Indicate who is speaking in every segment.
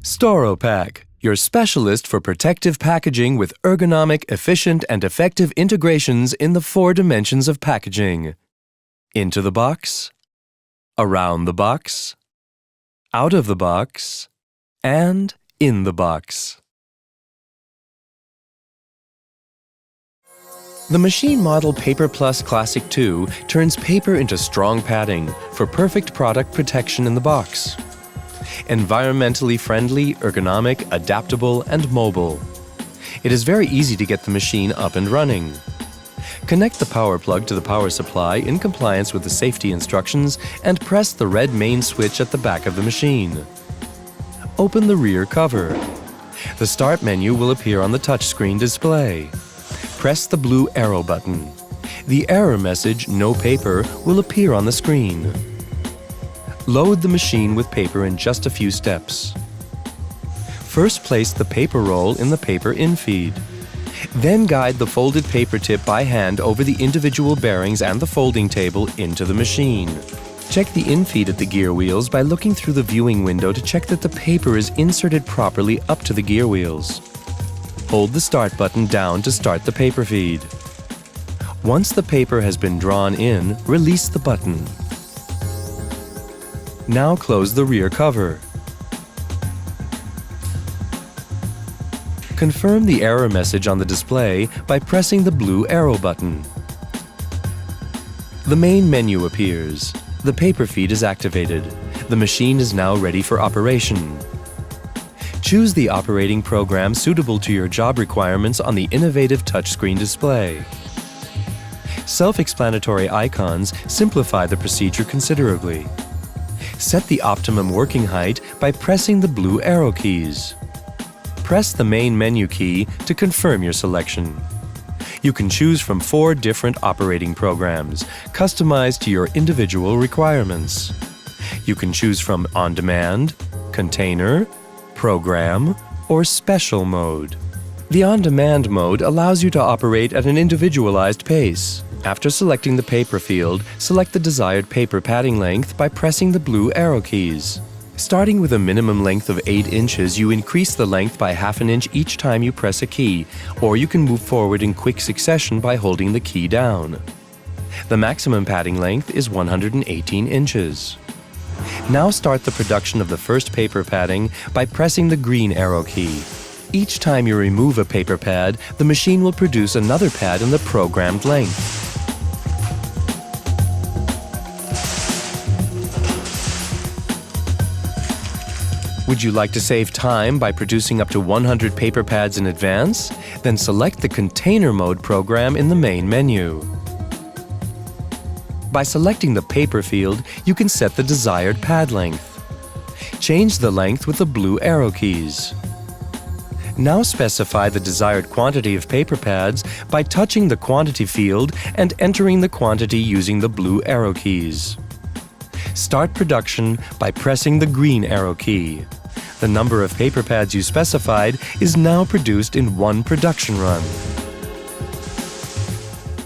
Speaker 1: Storopack, your specialist for protective packaging with ergonomic, efficient, and effective integrations in the 4 dimensions of packaging. Into the box, around the box, out of the box, and in the box. The machine model PAPERplus Classic 2 turns paper into strong padding for perfect product protection in the box. Environmentally friendly, ergonomic, adaptable, and mobile. It is very easy to get the machine up and running. Connect the power plug to the power supply in compliance with the safety instructions and press the red main switch at the back of the machine. Open the rear cover. The Start menu will appear on the touchscreen display. Press the blue arrow button. The error message, "No paper," will appear on the screen. Load the machine with paper in just a few steps. First, place the paper roll in the paper infeed. Then guide the folded paper tip by hand over the individual bearings and the folding table into the machine. Check the infeed at the gear wheels by looking through the viewing window to check that the paper is inserted properly up to the gear wheels. Hold the Start button down to start the paper feed. Once the paper has been drawn in, release the button. Now close the rear cover. Confirm the error message on the display by pressing the blue arrow button. The main menu appears. The paper feed is activated. The machine is now ready for operation. Choose the operating program suitable to your job requirements on the innovative touchscreen display. Self-explanatory icons simplify the procedure considerably. Set the optimum working height by pressing the blue arrow keys. Press the main menu key to confirm your selection. You can choose from 4 different operating programs, customized to your individual requirements. You can choose from On Demand, Container, Program, or Special mode. The On Demand mode allows you to operate at an individualized pace. After selecting the paper field, select the desired paper padding length by pressing the blue arrow keys. Starting with a minimum length of 8 inches, you increase the length by ½ an inch each time you press a key, or you can move forward in quick succession by holding the key down. The maximum padding length is 118 inches. Now start the production of the first paper padding by pressing the green arrow key. Each time you remove a paper pad, the machine will produce another pad in the programmed length. Would you like to save time by producing up to 100 paper pads in advance? Then select the Container Mode program in the main menu. By selecting the paper field, you can set the desired pad length. Change the length with the blue arrow keys. Now specify the desired quantity of paper pads by touching the quantity field and entering the quantity using the blue arrow keys. Start production by pressing the green arrow key. The number of paper pads you specified is now produced in 1 production run.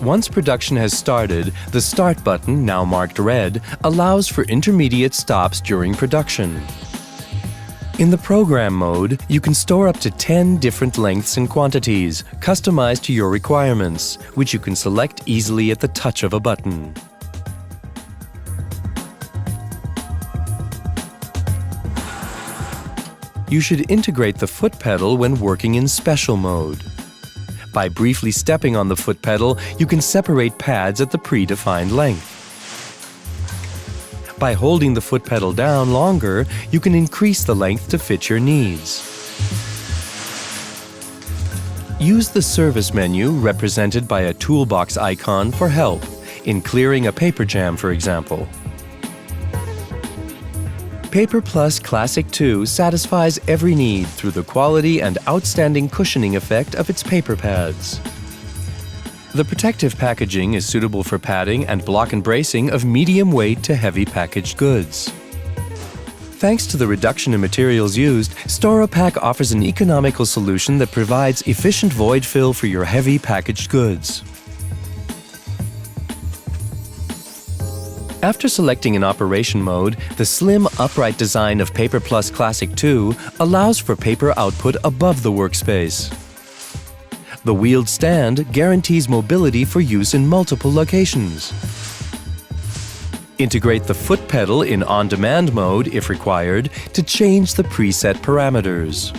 Speaker 1: Once production has started, the Start button, now marked red, allows for intermediate stops during production. In the Program mode, you can store up to 10 different lengths and quantities, customized to your requirements, which you can select easily at the touch of a button. You should integrate the foot pedal when working in Special mode. By briefly stepping on the foot pedal, you can separate pads at the predefined length. By holding the foot pedal down longer, you can increase the length to fit your needs. Use the Service menu, represented by a toolbox icon, for help in clearing a paper jam, for example. PAPERplus Classic 2 satisfies every need through the quality and outstanding cushioning effect of its paper pads. The protective packaging is suitable for padding and block and bracing of medium weight to heavy packaged goods. Thanks to the reduction in materials used, Storopack offers an economical solution that provides efficient void fill for your heavy packaged goods. After selecting an operation mode, the slim, upright design of PAPERplus Classic 2 allows for paper output above the workspace. The wheeled stand guarantees mobility for use in multiple locations. Integrate the foot pedal in on-demand mode, if required, to change the preset parameters.